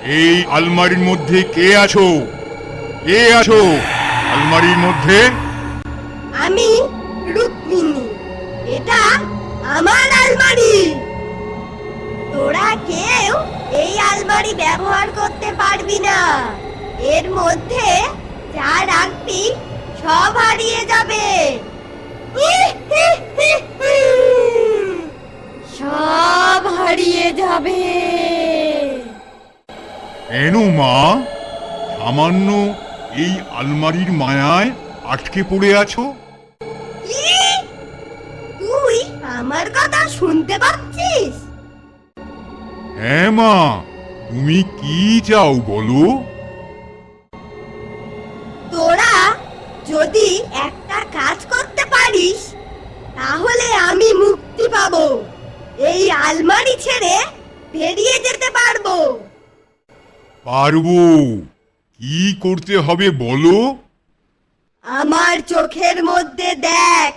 এই আলমারির মধ্যে কে আছো? কে আছো আলমারির মধ্যে? আমি রুক্মিণী। এটা আমার আলমারি। তোরা কেউ এই আলমারি ব্যবহার করতে পারবি না। এর মধ্যে যা রাখবি সব হারিয়ে যাবে। সব হারিয়ে যাবে। কেন মা, সামান্য এই আলমারির মায়ায় আটকে পড়ে আছো? কি? তুই আমার কথা শুনতে পাচ্ছিস? হ্যাঁ মা, তুমি কি চাও বলো? তোরা যদি একটা কাজ করতে পারিস তাহলে আমি মুক্তি পাবো। এই আলমারি ছেড়ে বেরিয়ে যেতে পারবো। পারবো। কি করতে হবে বলো? আমার চোখের মধ্যে দেখ,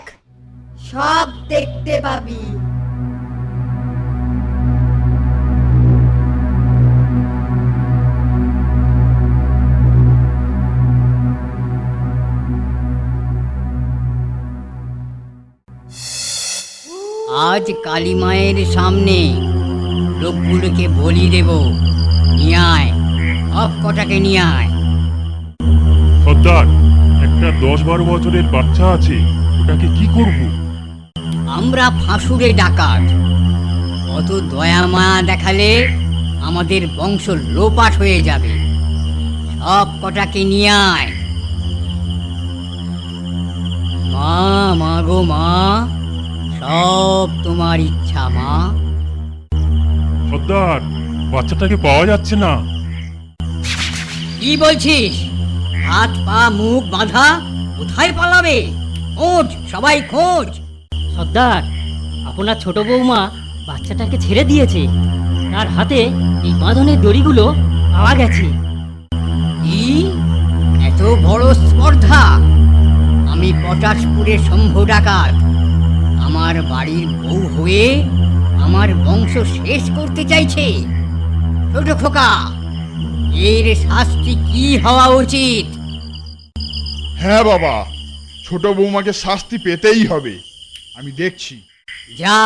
সব দেখতে পাবি। আজ কালী মায়ের সামনে লোকগুলোকে বলি দেব। নিয়ে আয়, সব কটাকে নিয়ে আয়। সর্দার, একটা 10-12 বছরের বাচ্চা আছে, ওটাকে কি করব? আমরা ফাঁসুরে ডাকাত। অত দয়া মায়া দেখালে আমাদের বংশ লোপাট হয়ে যাবে। সব কটাকে নিয়ে আয়। মা, মা গো মা, সব তোমার ইচ্ছা মা। সর্দার, বাচ্চাটাকে পাওয়া যাচ্ছে না। কি বলছিস? হাত পা মুখ বাঁধা, কোথায় পালাবে? খোঁজ, সবাই খোঁজ। সর্দার, আপনার ছোট বৌমা বাচ্চাটাকে ছেড়ে দিয়েছে। তার হাতে এই বাঁধনের দড়িগুলো পাওয়া গেছে। কি? এত বড় স্পর্ধা! আমি পটাশপুরের শম্ভু ডাকাত। আমার বাড়ির বউ হয়ে আমার বংশ শেষ করতে চাইছে। ছোট খোকা, এর শাস্তি কি হওয়া উচিত? হ্যাঁ বাবা, ছোট বৌমাকে শাস্তি পেতেই হবে। আমি দেখছি। যা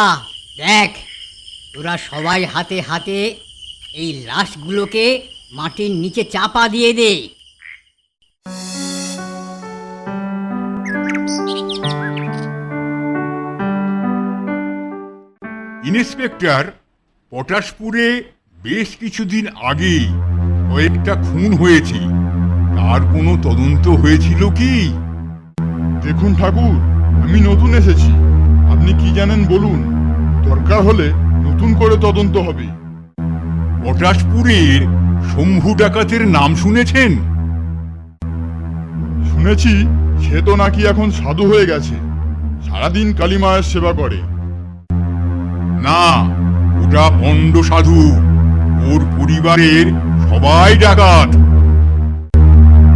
দেখ, তোরা সবাই হাতে হাতে এই লাশগুলোকে মাটির নিচে চাপা দিয়ে দে। ইন্সপেক্টর, পটাশপুরে বেশ কিছুদিন আগে কয়েকটা খুন হয়েছে। তার কোনো তদন্ত হয়েছিল কি? দেখুন ঠাকুর, আমি নতুন এসেছি। আপনি কি জানেন বলুন, দরকার হলে নতুন করে তদন্ত হবে। পটাশপুরের শম্ভু ডাকাতের নাম শুনেছেন? শুনেছি সে তো নাকি এখন সাধু হয়ে গেছে, সারাদিন কালী মায়ের সেবা করে। না, ওটা ভণ্ড সাধু। ওর পরিবারের সবাই ডাকাত।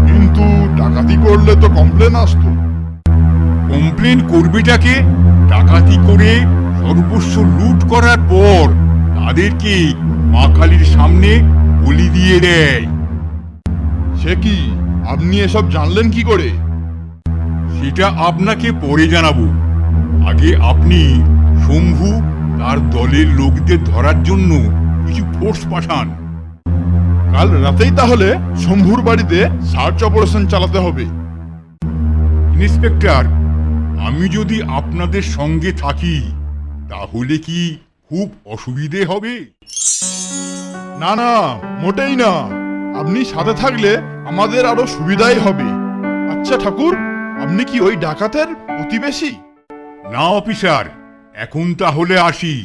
কিন্তু ডাকাতি করলে তো কমপ্লেন আসতো। কমপ্লেন করবেটাকে? ডাকাতি করে সর্বস্ব লুট করার পর তাদেরকে মা কালীর সামনে বলি দিয়ে দেয়। সে কি, আপনি এসব জানলেন কি করে? সেটা আপনাকে পরে জানাবো। আগে আপনি শম্ভু তার দলের লোকদের ধরার জন্য কিছু ফোর্স পাঠান। কাল রাতেই তাহলে শম্ভুর বাড়িতে সার্চ অপারেশন চালাতে হবে। ইন্সপেক্টর, আমি যদি আপনাদের সঙ্গে থাকি তাহলে কি খুব অসুবিধে হবে? না না, মোটেই না। আপনি সাথে থাকলে আমাদের আরো সুবিধাই হবে। আচ্ছা ঠাকুর, আপনি কি ওই ডাকাতের প্রতিবেশী? না অফিসার, এখন তাহলে আসি।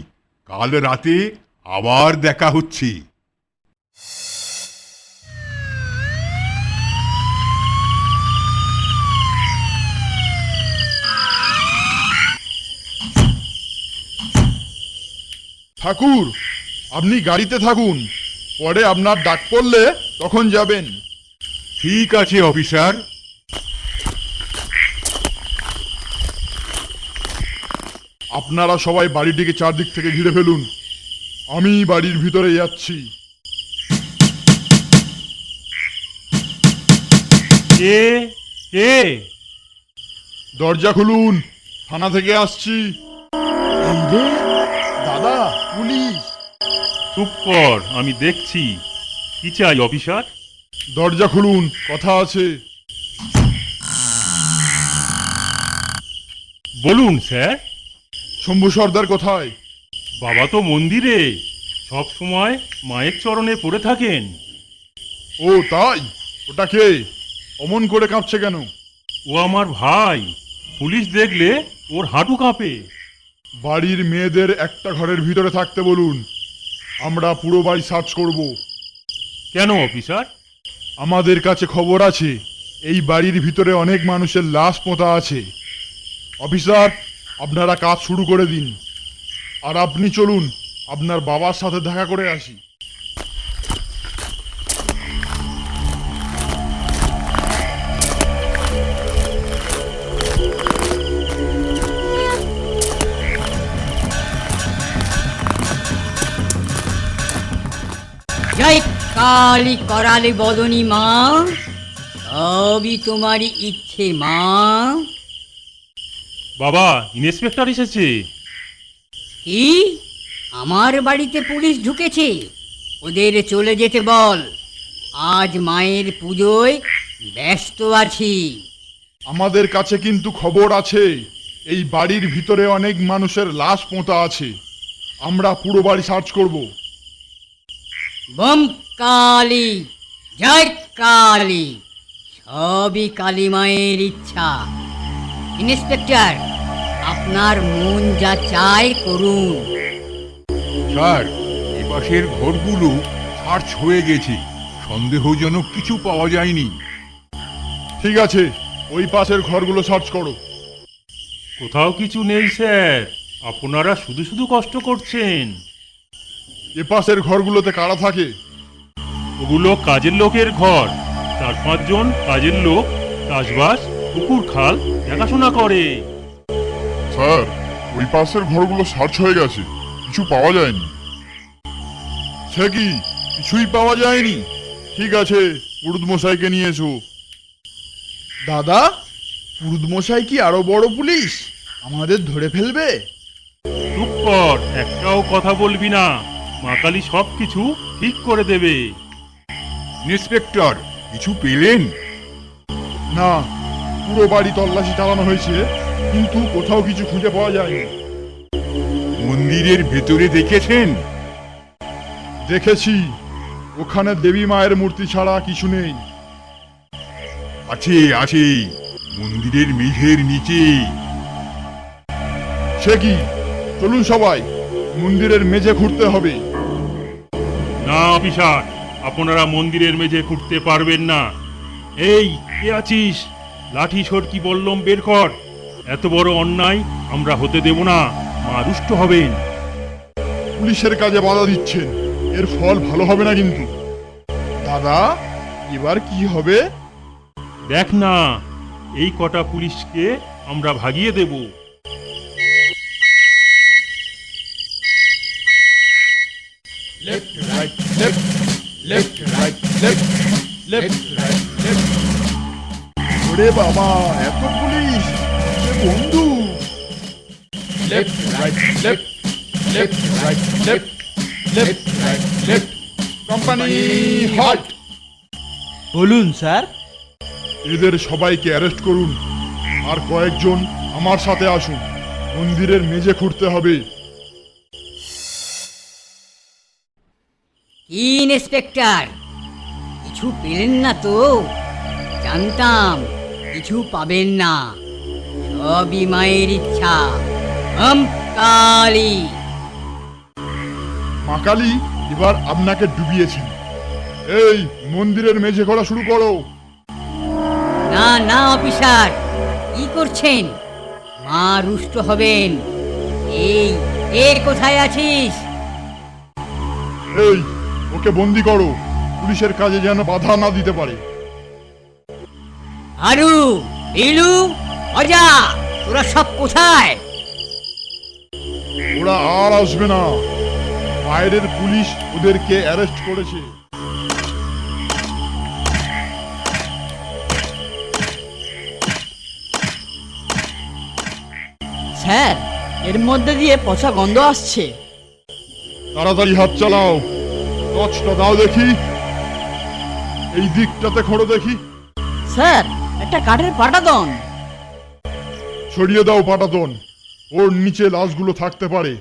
কাল রাতে আবার দেখা হচ্ছে। ঠাকুর, আপনি গাড়িতে থাকুন, পরে আপনার ডাক পড়লে তখন যাবেন। ঠিক আছে অফিসার। আপনারা সবাই বাড়িটিকে চারদিক থেকে ঘিরে ফেলুন। আমি বাড়ির ভিতরে যাচ্ছি। কে কে? দরজা খুলুন, থানা থেকে আসছি। এই রে, দাদা, পুলিশ। চুপ কর, আমি দেখছি। কি চাই অফিসার? দরজা খুলুন, কথা আছে। বলুন স্যার। শম্ভু সর্দার কোথায়? বাবা তো মন্দিরে সব সময় মায়ের চরণে পড়ে থাকেন। ও তাই? ওটা কে? অমন করে কাঁপছে কেন? ও আমার ভাই। পুলিশ দেখলে ওর হাঁটু কাঁপে। বাড়ির মেয়েদের একটা ঘরের ভিতরে থাকতে বলুন, আমরা পুরো বাড়ি সার্চ করব। কেন অফিসার? আমাদের কাছে খবর আছে এই বাড়ির ভিতরে অনেক মানুষের লাশ পোঁতা আছে। অফিসার, আপনারা কাজ শুরু করে দিন। আর আপনি চলুন, আপনার বাবার সাথে দেখা করে আসি। জয় কালী করালে বদনী মা, সবই তোমারই ইচ্ছে মা। বাবা, ইন্সপেক্টর এসেছে। কি? আমার বাড়িতে পুলিশ ঢুকেছে? ওদের চলে যেতে বল, আজ মায়ের পুজোয় ব্যস্ত আছি। আমাদের কাছে কিন্তু খবর আছে এই বাড়ির ভিতরে অনেক মানুষের লাশ পোঁতা আছে। আমরা পুরো বাড়ি সার্চ করব। বম কালী, জয় কালী, সবই কালী মায়ের ইচ্ছা। ইন্সপেক্টর, আপনার মন যা চায় করুন। স্যার, এপাশের ঘরগুলো সার্চ হয়ে গেছে, সন্দেহজনক কিছু পাওয়া যায়নি। ঠিক আছে, ওই পাশের ঘরগুলো সার্চ করো। কোথাও কিছু নেই স্যার, আপনারা শুধু শুধু কষ্ট করছেন। এ পাশের ঘরগুলোতে কারা থাকে? ওগুলো কাজের লোকের ঘর। 4-5 জন কাজের লোক চাষবাস, পুকুর খাল দেখাশোনা করে। স্যার, ওই পাশের ঘরগুলো সার্চ হয়ে গেছে, কিছু পাওয়া যায়নি। সে কি, কিছুই পাওয়া যায়নি? ঠিক আছে, পুরুত মশাইকে নিয়ে এসো। দাদা, পুরুত মশাই কি আরো বড় পুলিশ? আমাদের ধরে ফেলবে? চুপ কর, একটাও কথা বলবি না। মা কালী সব কিছু ঠিক করে দেবে। ইন্সপেক্টর, কিছু পেলেন? না, পুরো বাড়ি তল্লাশি চালানো হয়েছে, কিন্তু কোথাও কিছু খুঁজে পাওয়া যায়নি। মন্দিরের ভেতরে দেখেছেন? দেখেছি, ওখানে দেবী মায়ের মূর্তি ছাড়া কিছু নেই। আছে আছে, মন্দিরের মেঝের নিচে। সে কি? চলুন সবাই, মন্দিরের মেঝে খুঁড়তে হবে। না অফিসার, আপনারা মন্দিরের মেঝে খুঁড়তে পারবেন না। এই কে আছিস? লাঠি সরকি বল্লম বের কর। এত বড় অন্যায় আমরা হতে দেব না, মা রুষ্ট হবেন। পুলিশের কাজে বাধা দিচ্ছেন, এর ফল ভালো হবে না কিন্তু। দাদা, এবার কি হবে? দেখ না, এই কটা পুলিশকে আমরা ভাগিয়ে দেব। ওরে বাবা, এত পুলিশ! এ বন্ধু! Company halt! বলুন স্যার। এদের সবাইকে অ্যারেস্ট করুন, আর কয়েকজন আমার সাথে আসুন। মন্দিরের মেঝে খুঁড়তে হবে। কি ইন্সপেক্টর, কিছু পেলেন না তো? জানতাম কিছু পাবেন না, সবই মায়ের ইচ্ছা। বম কালী। মা কালী এবার আপনাকে ডুবিয়েছেন। এই, মন্দিরের মেঝে খোঁড়া শুরু করো। না না অফিসার, কি করছেন? মা রুষ্ট হবেন। এই, এর কোথায় আছিস? এই, ওকে বন্দি করো, পুলিশের কাজে যেন বাধা না দিতে পারে। আরু, বিলু, অজা, তোরা সব কোথায়? ওরা আর আসবে না, বাইরের পুলিশ ওদেরকে অ্যারেস্ট করেছে। স্যার এর মধ্যে দিয়ে পচা গন্ধ আসছে। তাড়াতাড়ি হাত চালাও, টর্চটা দাও দেখি। এই দিকটাতে খড়ো দেখি। স্যার একটা কাঠের পাটাতন। ছড়িয়ে দাও পাটাতন, ওর নিচে লাশগুলো থাকতে পারে।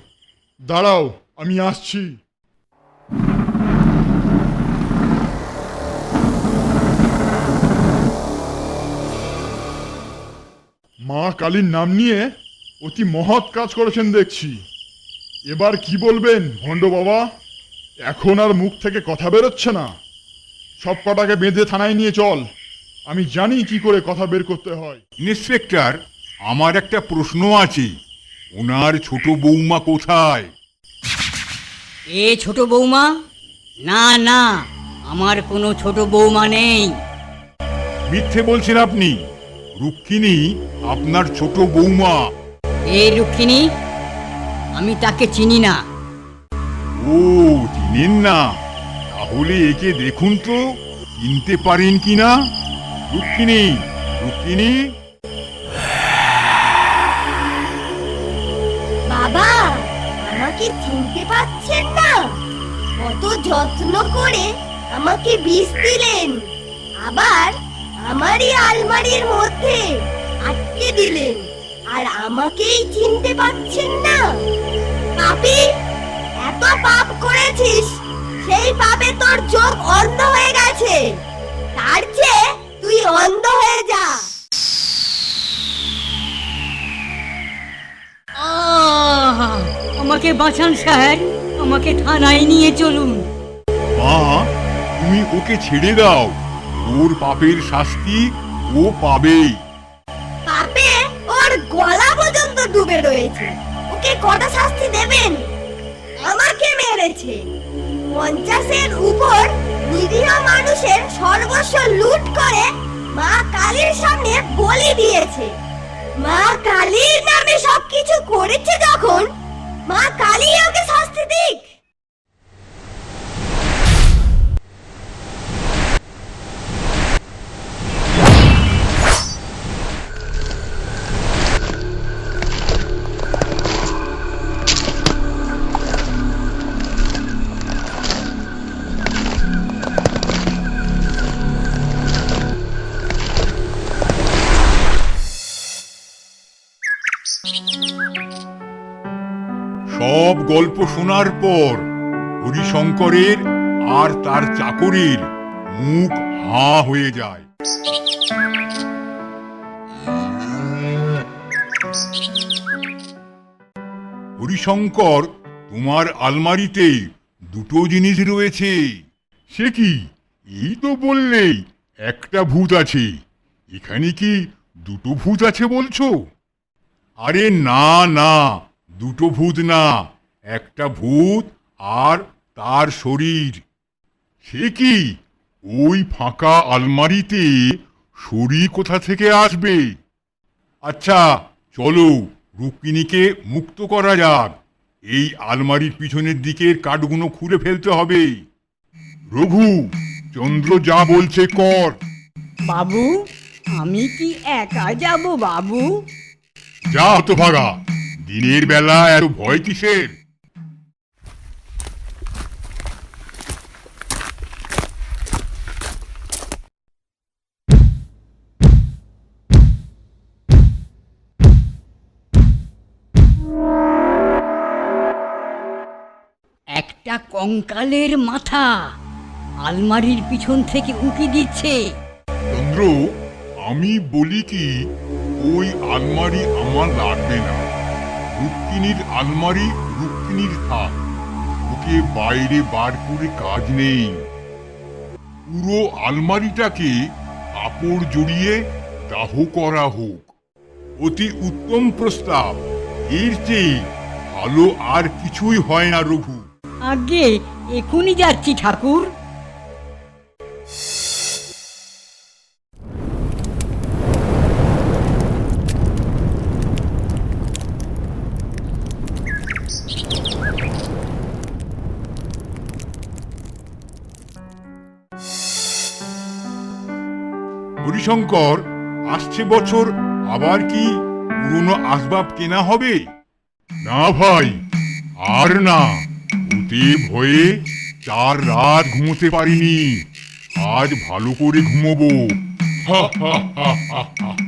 দাঁড়াও, আমি আসছি। মা কালীর নাম নিয়ে অতি মহৎ কাজ করেছেন দেখছি। এবার কি বলবেন ভণ্ড বাবা? এখন আর মুখ থেকে কথা বেরোচ্ছে না। সব কটাকে বেঁধে থানায় নিয়ে চল, আমি জানি কি করে কথা বের করতে হয়। ইন্সপেক্টর, আমার একটা প্রশ্ন আছে। ওনার ছোট বৌমা কোথায়? এ ছোট বৌমা? না না, আমার কোনো ছোট বৌমা নেই। মিথ্যে বলছেন আপনি। রুক্মিণী আপনার ছোট বৌমা। এ রুক্মিণী? আমি তাকে চিনি না। ও, চিনেন না? তাহলে একে দেখুন তো, চিনতে পারেন কিনা। রুক্মিণী, রুক্মিণী। বাবা, আমাকে চিনতে পারছেন না? কত যত্ন করে আমাকে বিষ দিলেন, আবার আমারই আলমারির মধ্যে আটকে দিলেন, আর আমাকেই চিনতে পারছেন না? পাপী, এত পাপ করেছিস, সেই পাপে তোর চোখ অন্ধ হয়ে গেছে। তার চেয়ে তুই অন্ধ হয়ে যা। আহ! আমাকে বাঁচান স্যার, আমাকে থানায় নিয়ে চলুন। মা, তুমি ওকে ছেড়ে দাও। ওর পাপের শাস্তি ও পাবেই। পাপে ওর গলা পর্যন্ত ডুবে রয়েছে, ওকে কটা শাস্তি দেবেন? আমাকে মেরেছে, 50-এর উপর নিরীহ মানুষের সর্বস্ব লুট করে মা কালীর সামনে বলি দিয়েছে। মা কালীর নামে সবকিছু করেছে যখন, মা কালী ওকে শাস্তি দিক। সব গল্প শোনার পর হরিশঙ্করের আর তার চাকরের মুখ হাঁ হয়ে যায়। হরিশঙ্কর, তোমার আলমারিতে দুটো জিনিস রয়েছে। সে কি? এই তো বললেই একটা ভূত আছে। এখানে কি দুটো ভূত আছে বলছো? আরে না না, দুটো ভূত না, একটা ভূত আর তার শরীর। সে কি? ওই ফাঁকা আলমারিতে শরীর কোথা থেকে আসবে? আচ্ছা চলো, রুক্মিণীকে মুক্ত করা যাক। এই আলমারির পিছনের দিকের কাঠগুলো খুলে ফেলতে হবে। রঘু, চন্দ্র যা বলছে কর। বাবু, আমি কি একা যাব বাবু? যা হতভাগা, দিনের বেলা এত ভয় কিসের? একটা কঙ্কালের মাথা আলমারির পিছন থেকে উঁকি দিচ্ছে। চন্দ্র, আমি বলি কি, ওই আলমারি আমার লাগবে না। রুক্মিণীর আলমারি রুক্মিণীর থাক, ওকে বাইরে বার করে কাজ নেই। পুরো আলমারিটাকে কাপড় জড়িয়ে দাহ করা হোক। অতি উত্তম প্রস্তাব। এর চেয়ে ভালো আর কিছুই হয় না রঘু। আগে এখনই যাচ্ছি ঠাকুর। হরিশঙ্কর, আসছে বছর আবার কি পুরনো আসবাব কেনা হবে? না ভাই, আর না। ভূতে ভয়ে 4 রাত ঘুমোতে পারিনি। আজ ভালো করে ঘুমোবো। হা হা হা হা হা।